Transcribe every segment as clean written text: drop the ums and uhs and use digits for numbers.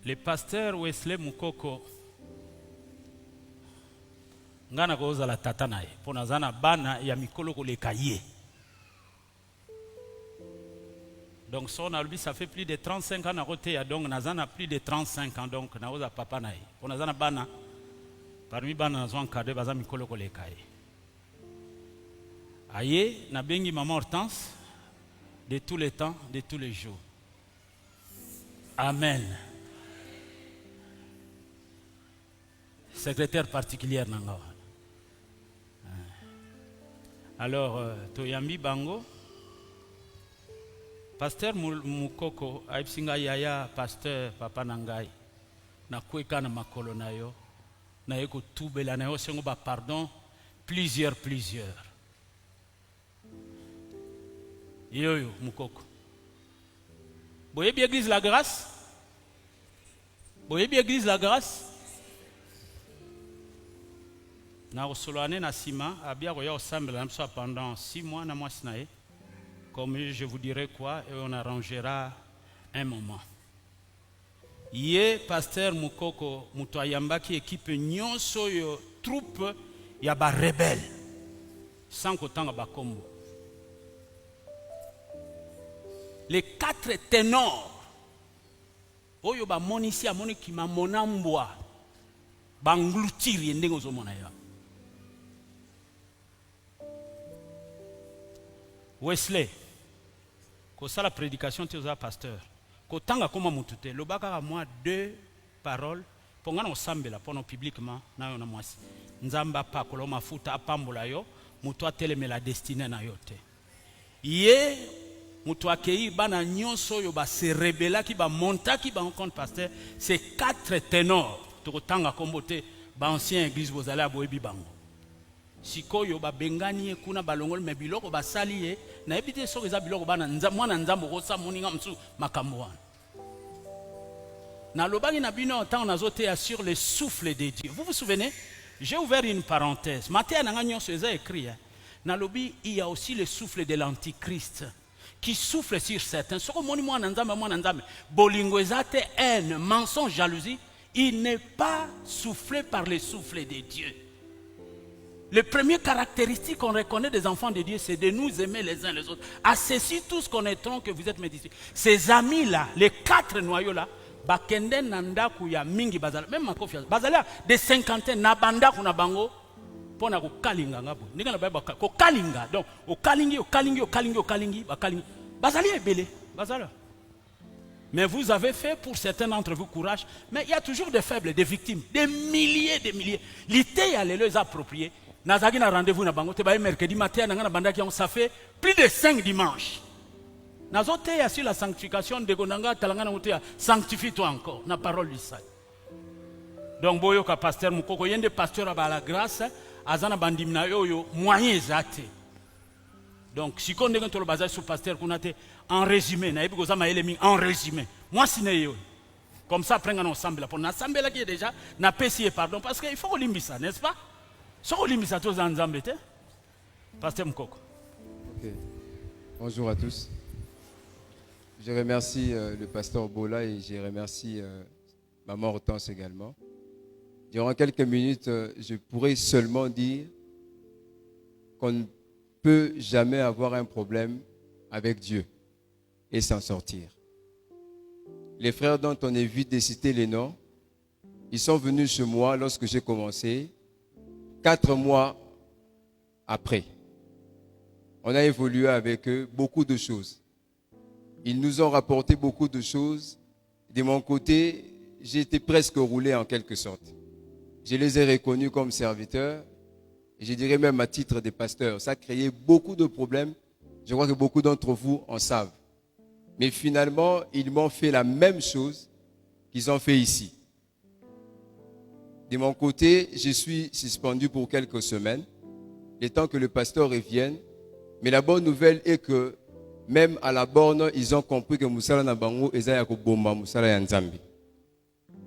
Le pasteur Wesley Mukoko ngana koza la tata naye pona zana bana ya mikolo koleka ye. Donc son albi ça fait plus de 35 ans na côté ya donc nazana plus de 35 ans donc na oza papa naye pona zana bana parmi bana nazwa encadré baza mikolo koleka ye. Aye na bengi maman Hortense de tous les temps, de tous les jours. Amen. Secrétaire particulière nanga. Alors toyambi bango pasteur Mukoko aipsinga yaya pasteur papa nangai na kweka na makolo na yo na yeko tubela na yo sengo ba pardon plusieurs Yo Mukoko. Boyebi église la grâce? Boyebi église la grâce? Na osoloane na sima abia koya ensemble pendant 6 mois na mwasi na ye. Comme je vous dirai quoi et on arrangera un moment. Ye pasteur Mukoko muto ayambaki équipe nyonso yo troupe ya ba rebelle sans kotanga ba kombo. Les 4 ténors oyo ba monisi amoni ki ma monambwa banglutir yendenge ozomona ya. Wesley ko sala prédication te oza pasteur ko tanga koma mutute lobaka moi 2 paroles pongana osambela pono publiquement na yo na mwasi nzamba pa ko lo mafuta apambola yo muto ateleme la destinée na yo te ye muto akei bana nyonso yo ba se rebela ki ba monta ki ba rencontre pasteur c'est 4 ténors to tanga kombote ba ancien église bozala boyebi bango sikoyo ba bengani kuna balongol me biloko basali ye na ebite soki za biloko bana mwana nzambo kosa moninga msu makambo wana na lobaki na bino tant nazote sur le souffle de Dieu. Vous vous souvenez? J'ai ouvert une parenthèse. Matthieu nanga nyonso eza écrit na lobi il y a aussi le souffle de l'antichrist qui souffle sur certains. Soko moni mwana nzambe bolingo ezate haine, mensonge, jalousie, il n'est pas soufflé par le souffle de Dieu. Le premier caractéristique qu'on reconnaît des enfants de Dieu, c'est de nous aimer les uns les autres. À ceci tous connaîtront que vous êtes mes disciples. Ces amis-là, les 4 noyaux-là, bakende nandaku ya mingi bazala, même ma confiance, bazala de 50 na bandaku na bango, pona ko kalinga ngabo. Ndika na ba ko kalinga. Donc, o kalingi, bazali ebele, bazala. Mais vous avez fait pour certains d'entre vous courage, mais il y a toujours des faibles, des victimes, des milliers. L'ité à les approprier. Nazaki na rendez-vous na bango te ba mercredi matin na bandaki ça fait plus de 5 dimanches. Nazote ya sur la sanctification de gonanga talanga na mutia sanctifie-toi encore na parole du salut. Donc boyo ka pasteur Mukoko yende pasteur à la grâce azana bandimna yo moyen zate. Donc si on est le bazar sur pasteur kunate en résumé na ebi kozama elemi en résumé. Moi sine yo. Comme ça prendre ensemble pour ensemble là qui est déjà na pesier pardon parce qu'il faut limbisa, n'est-ce pas? Pasteur Mukoko. Ok. Bonjour à tous. Je remercie le pasteur Bola et je remercie maman Hortense également. Durant quelques minutes, je pourrais seulement dire qu'on ne peut jamais avoir un problème avec Dieu et s'en sortir. Les frères dont on évite de citer les noms, ils sont venus chez moi lorsque j'ai commencé. 4 mois après, on a évolué avec eux beaucoup de choses. Ils nous ont rapporté beaucoup de choses. De mon côté, j'ai été presque roulé en quelque sorte. Je les ai reconnus comme serviteurs. Et je dirais même à titre de pasteur. Ça a créé beaucoup de problèmes. Je crois que beaucoup d'entre vous en savent. Mais finalement, ils m'ont fait la même chose qu'ils ont fait ici. De mon côté, je suis suspendu pour quelques semaines, le temps que le pasteur revienne. Mais la bonne nouvelle est que même à la borne, ils ont compris que Moussala Nabango est Bomba Moussala Nzambi.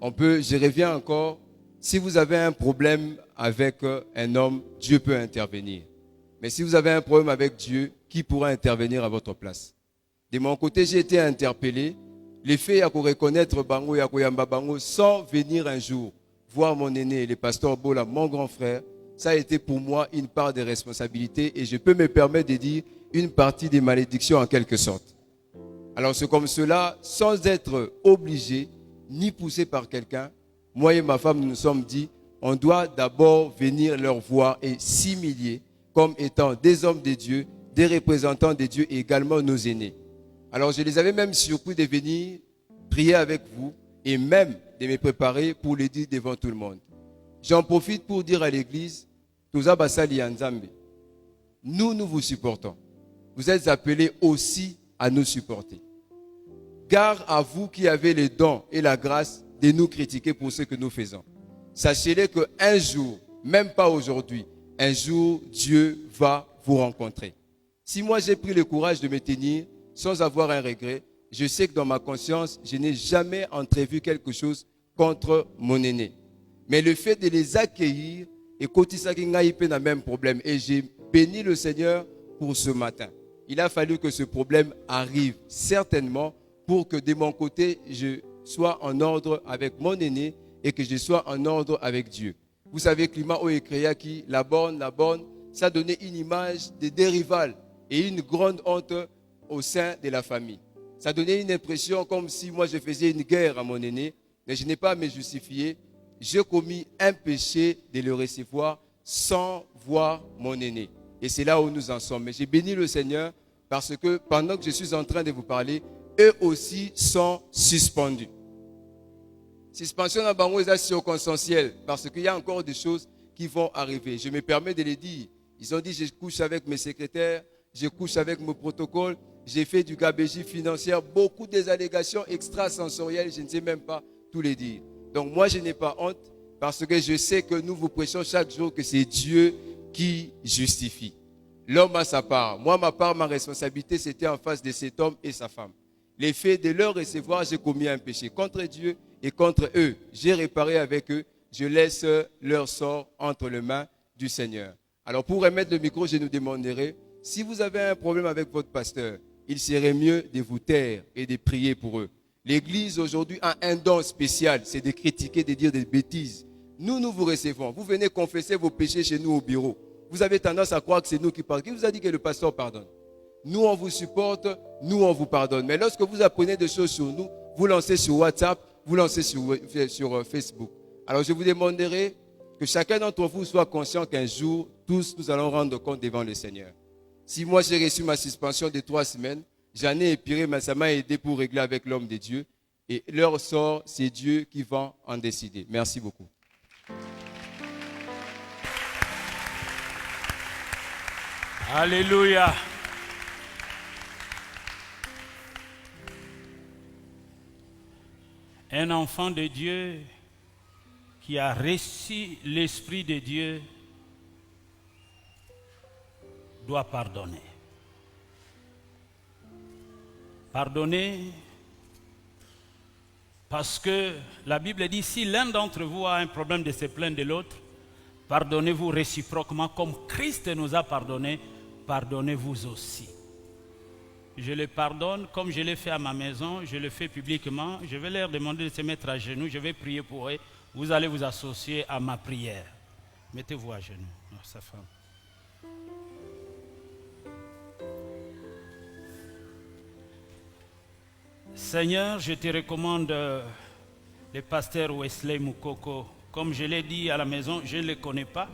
Je reviens encore. Si vous avez un problème avec un homme, Dieu peut intervenir. Mais si vous avez un problème avec Dieu, qui pourra intervenir à votre place? De mon côté, j'ai été interpellé Les faits à reconnaître Bango et à Koyamba Bango sans venir un jour voir mon aîné, le pasteur Bola, mon grand frère, ça a été pour moi une part des responsabilités et je peux me permettre de dire une partie des malédictions en quelque sorte. Alors c'est comme cela, sans être obligé ni poussé par quelqu'un, moi et ma femme nous sommes dit, on doit d'abord venir leur voir et s'humilier comme étant des hommes de Dieu, des représentants de Dieu et également nos aînés. Alors je les avais même surpris de venir prier avec vous et même de me préparer pour le dire devant tout le monde. J'en profite pour dire à l'église, Toza Basali Nzambe, nous vous supportons. Vous êtes appelés aussi à nous supporter. Gare à vous qui avez les dons et la grâce de nous critiquer pour ce que nous faisons. Sachez-le qu'un jour, même pas aujourd'hui, un jour, Dieu va vous rencontrer. Si moi j'ai pris le courage de me tenir sans avoir un regret, je sais que dans ma conscience, je n'ai jamais entrevu quelque chose contre mon aîné. Mais le fait de les accueillir, et Kotisaki Ngaïpe n'a même problème. Et j'ai béni le Seigneur pour ce matin. Il a fallu que ce problème arrive certainement pour que de mon côté, je sois en ordre avec mon aîné et que je sois en ordre avec Dieu. Vous savez, Climat Oekreya qui, la borne, ça donnait une image de deux rivales et une grande honte au sein de la famille. Ça donnait une impression comme si moi je faisais une guerre à mon aîné, mais je n'ai pas à me justifier. J'ai commis un péché de le recevoir sans voir mon aîné. Et c'est là où nous en sommes. Mais j'ai béni le Seigneur parce que pendant que je suis en train de vous parler, eux aussi sont suspendus. Suspension à Bango est circonstancielle parce qu'il y a encore des choses qui vont arriver. Je me permets de les dire. Ils ont dit je couche avec mes secrétaires, je couche avec mon protocole, j'ai fait du gabégie financier, beaucoup des allégations extrasensorielles, je ne sais même pas tout les dire. Donc moi je n'ai pas honte parce que je sais que nous vous prêchons chaque jour que c'est Dieu qui justifie. L'homme a sa part. Moi ma part, ma responsabilité c'était en face de cet homme et sa femme. Les faits de leur recevoir, j'ai commis un péché contre Dieu et contre eux. J'ai réparé avec eux, je laisse leur sort entre les mains du Seigneur. Alors pour remettre le micro, je nous demanderai, si vous avez un problème avec votre pasteur, il serait mieux de vous taire et de prier pour eux. L'Église aujourd'hui a un don spécial, c'est de critiquer, de dire des bêtises. Nous vous recevons. Vous venez confesser vos péchés chez nous au bureau. Vous avez tendance à croire que c'est nous qui parlons. Qui vous a dit que le pasteur pardonne? Nous, on vous supporte, nous, on vous pardonne. Mais lorsque vous apprenez des choses sur nous, vous lancez sur WhatsApp, vous lancez sur Facebook. Alors, je vous demanderai que chacun d'entre vous soit conscient qu'un jour, tous, nous allons rendre compte devant le Seigneur. Si moi, j'ai reçu ma suspension de 3 semaines, j'en ai épiré, mais ça m'a aidé pour régler avec l'homme de Dieu. Et leur sort, c'est Dieu qui va en décider. Merci beaucoup. Alléluia. Un enfant de Dieu qui a reçu l'Esprit de Dieu doit pardonner. Pardonner parce que la Bible dit, si l'un d'entre vous a un problème de se plaindre de l'autre, pardonnez-vous réciproquement comme Christ nous a pardonné, pardonnez-vous aussi. Je les pardonne comme je l'ai fait à ma maison, je le fais publiquement. Je vais leur demander de se mettre à genoux, je vais prier pour eux. Vous allez vous associer à ma prière. Mettez-vous à genoux, sa femme. Seigneur, je te recommande le pasteur Wesley Moukoko. Comme je l'ai dit à la maison, je ne le connais pas.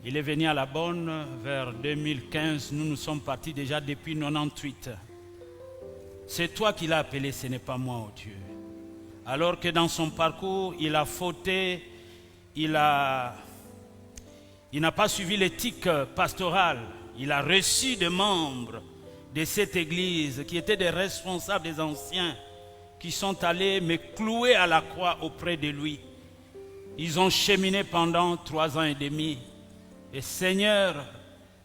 Il est venu à la Bonne vers 2015. Nous nous sommes partis déjà depuis 1998. C'est toi qui l'as appelé, ce n'est pas moi, oh Dieu. Alors que dans son parcours, il a fauté, il n'a pas suivi l'éthique pastorale. Il a reçu des membres de cette église qui étaient des responsables, des anciens, qui sont allés me clouer à la croix auprès de lui. Ils ont cheminé pendant 3 ans et demi. Et Seigneur,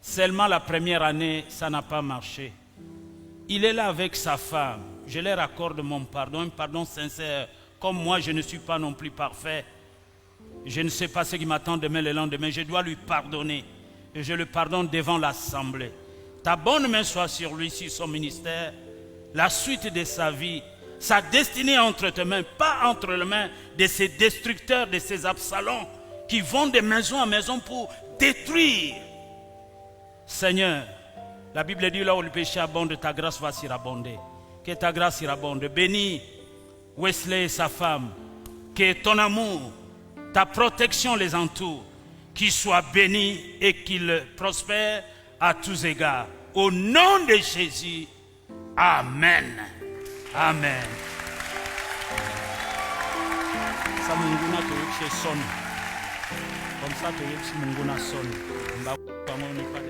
seulement la première année, ça n'a pas marché. Il est là avec sa femme. Je leur accorde mon pardon, un pardon sincère. Comme moi, je ne suis pas non plus parfait. Je ne sais pas ce qui m'attend demain, le lendemain. Je dois lui pardonner. Et je le pardonne devant l'assemblée. Ta bonne main soit sur lui, sur son ministère. La suite de sa vie, Sa destinée est entre tes mains, pas entre les mains de ces destructeurs, de ces Absalons qui vont de maison en maison pour détruire. Seigneur, la Bible dit là où le péché abonde, ta grâce va surabonder. Que ta grâce surabonde. Bénis Wesley et sa femme. Que ton amour, ta protection les entoure. Qu'ils soient bénis et qu'ils prospèrent à tous égards. Au nom de Jésus, Amen. Amen. Ça munguna to son. Comme ça to munguna son.